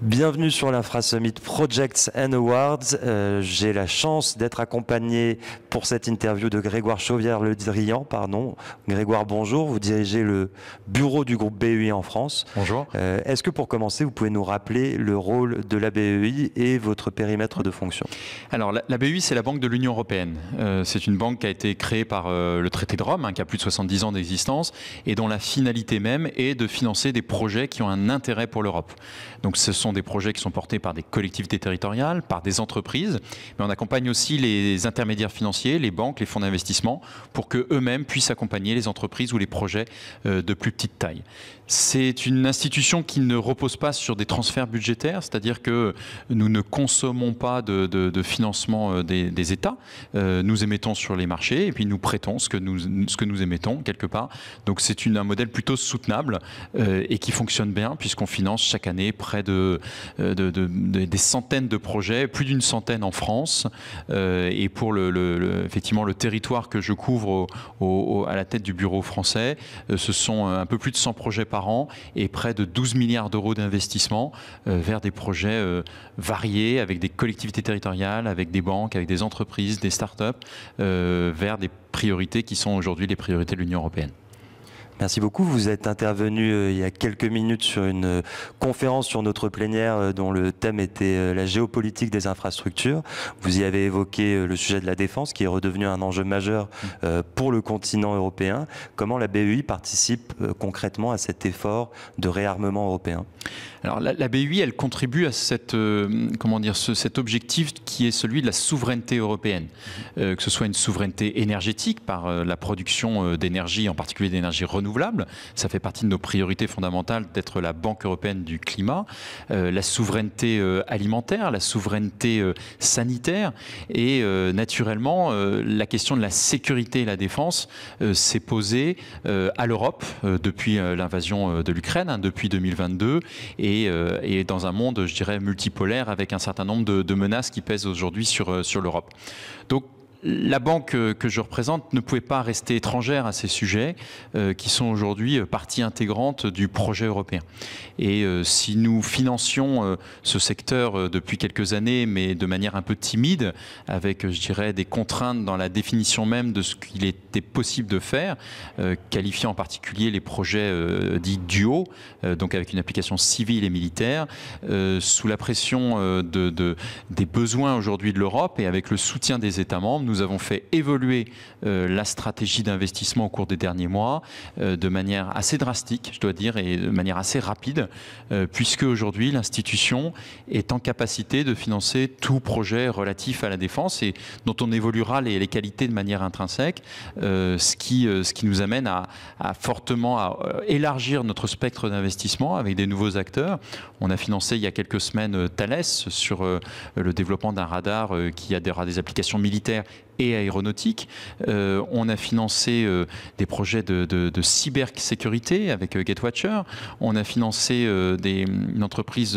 Bienvenue sur l'Infra Summit Projects and Awards. J'ai la chance d'être accompagné pour cette interview de Grégoire Chauvière-Le Drian. Grégoire, bonjour. Vous dirigez le bureau du groupe BEI en France. Bonjour. Est-ce que pour commencer, vous pouvez nous rappeler le rôle de la BEI et votre périmètre de fonction? Alors, la BEI, c'est la Banque de l'Union européenne. C'est une banque qui a été créée par le traité de Rome, qui a plus de 70 ans d'existence, et dont la finalité même est de financer des projets qui ont un intérêt pour l'Europe. Donc, ce sont des projets qui sont portés par des collectivités territoriales, par des entreprises, mais on accompagne aussi les intermédiaires financiers, les banques, les fonds d'investissement, pour qu'eux-mêmes puissent accompagner les entreprises ou les projets de plus petite taille. C'est une institution qui ne repose pas sur des transferts budgétaires, c'est-à-dire que nous ne consommons pas de financement des États. Nous émettons sur les marchés et puis nous prêtons ce que nous émettons quelque part. Donc c'est un modèle plutôt soutenable et qui fonctionne bien puisqu'on finance chaque année près des centaines de projets, plus d'une centaine en France. Et pour effectivement le territoire que je couvre à la tête du bureau français, ce sont un peu plus de 100 projets par an et près de 12 milliards d'euros d'investissement vers des projets variés avec des collectivités territoriales, avec des banques, avec des entreprises, des start-up, vers des priorités qui sont aujourd'hui les priorités de l'Union européenne. Merci beaucoup. Vous êtes intervenu il y a quelques minutes sur une conférence sur notre plénière dont le thème était la géopolitique des infrastructures. Vous y avez évoqué le sujet de la défense qui est redevenu un enjeu majeur pour le continent européen. Comment la BEI participe concrètement à cet effort de réarmement européen? Alors la BEI, elle contribue à cet objectif qui est celui de la souveraineté européenne. Que ce soit une souveraineté énergétique par la production d'énergie, en particulier d'énergie renouvelable. Ça fait partie de nos priorités fondamentales d'être la Banque européenne du climat. La souveraineté alimentaire, la souveraineté sanitaire et naturellement la question de la sécurité et la défense s'est posée à l'Europe depuis l'invasion de l'Ukraine, depuis 2022 et dans un monde, je dirais, multipolaire avec un certain nombre de menaces qui pèsent aujourd'hui sur l'Europe. Donc, la banque que je représente ne pouvait pas rester étrangère à ces sujets qui sont aujourd'hui partie intégrante du projet européen. Et si nous financions ce secteur depuis quelques années, mais de manière un peu timide, avec, je dirais, des contraintes dans la définition même de ce qu'il était possible de faire, qualifiant en particulier les projets dits duaux, donc avec une application civile et militaire, sous la pression des besoins aujourd'hui de l'Europe et avec le soutien des États membres, nous avons fait évoluer la stratégie d'investissement au cours des derniers mois de manière assez drastique, je dois dire, et de manière assez rapide, puisque aujourd'hui l'institution est en capacité de financer tout projet relatif à la défense et dont on évoluera les qualités de manière intrinsèque, ce qui nous amène à fortement élargir notre spectre d'investissement avec des nouveaux acteurs. On a financé il y a quelques semaines Thales sur le développement d'un radar qui aura des applications militaires et aéronautique. On a financé des projets de cybersécurité avec Gatewatcher. On a financé une entreprise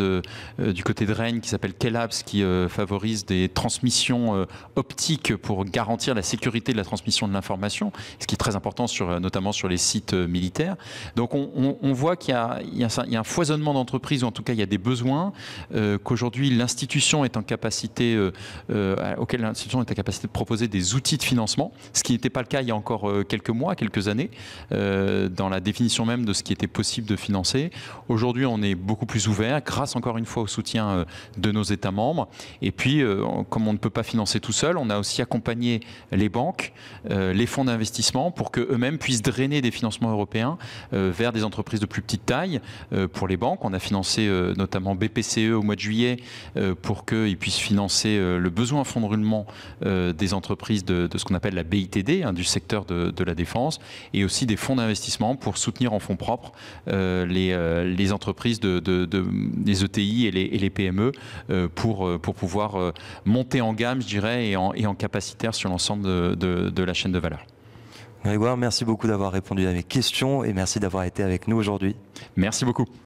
du côté de Rennes qui s'appelle Kellabs qui favorise des transmissions optiques pour garantir la sécurité de la transmission de l'information, ce qui est très important notamment sur les sites militaires. Donc on voit qu'il y a un foisonnement d'entreprises, ou en tout cas il y a des besoins qu'aujourd'hui l'institution est en capacité, auquel l'institution est en capacité de proposer des outils de financement, ce qui n'était pas le cas il y a encore quelques mois, quelques années, dans la définition même de ce qui était possible de financer. Aujourd'hui, on est beaucoup plus ouvert, grâce encore une fois au soutien de nos États membres. Et puis, comme on ne peut pas financer tout seul, on a aussi accompagné les banques, les fonds d'investissement, pour qu'eux-mêmes puissent drainer des financements européens vers des entreprises de plus petite taille. Pour les banques, on a financé notamment BPCE au mois de juillet pour qu'ils puissent financer le besoin en fonds de roulement des entreprises de ce qu'on appelle la BITD, du secteur de la défense, et aussi des fonds d'investissement pour soutenir en fonds propres les entreprises des ETI et les PME pour pouvoir monter en gamme, je dirais, et en capacitaire sur l'ensemble de la chaîne de valeur. Grégoire, merci beaucoup d'avoir répondu à mes questions et merci d'avoir été avec nous aujourd'hui. Merci beaucoup.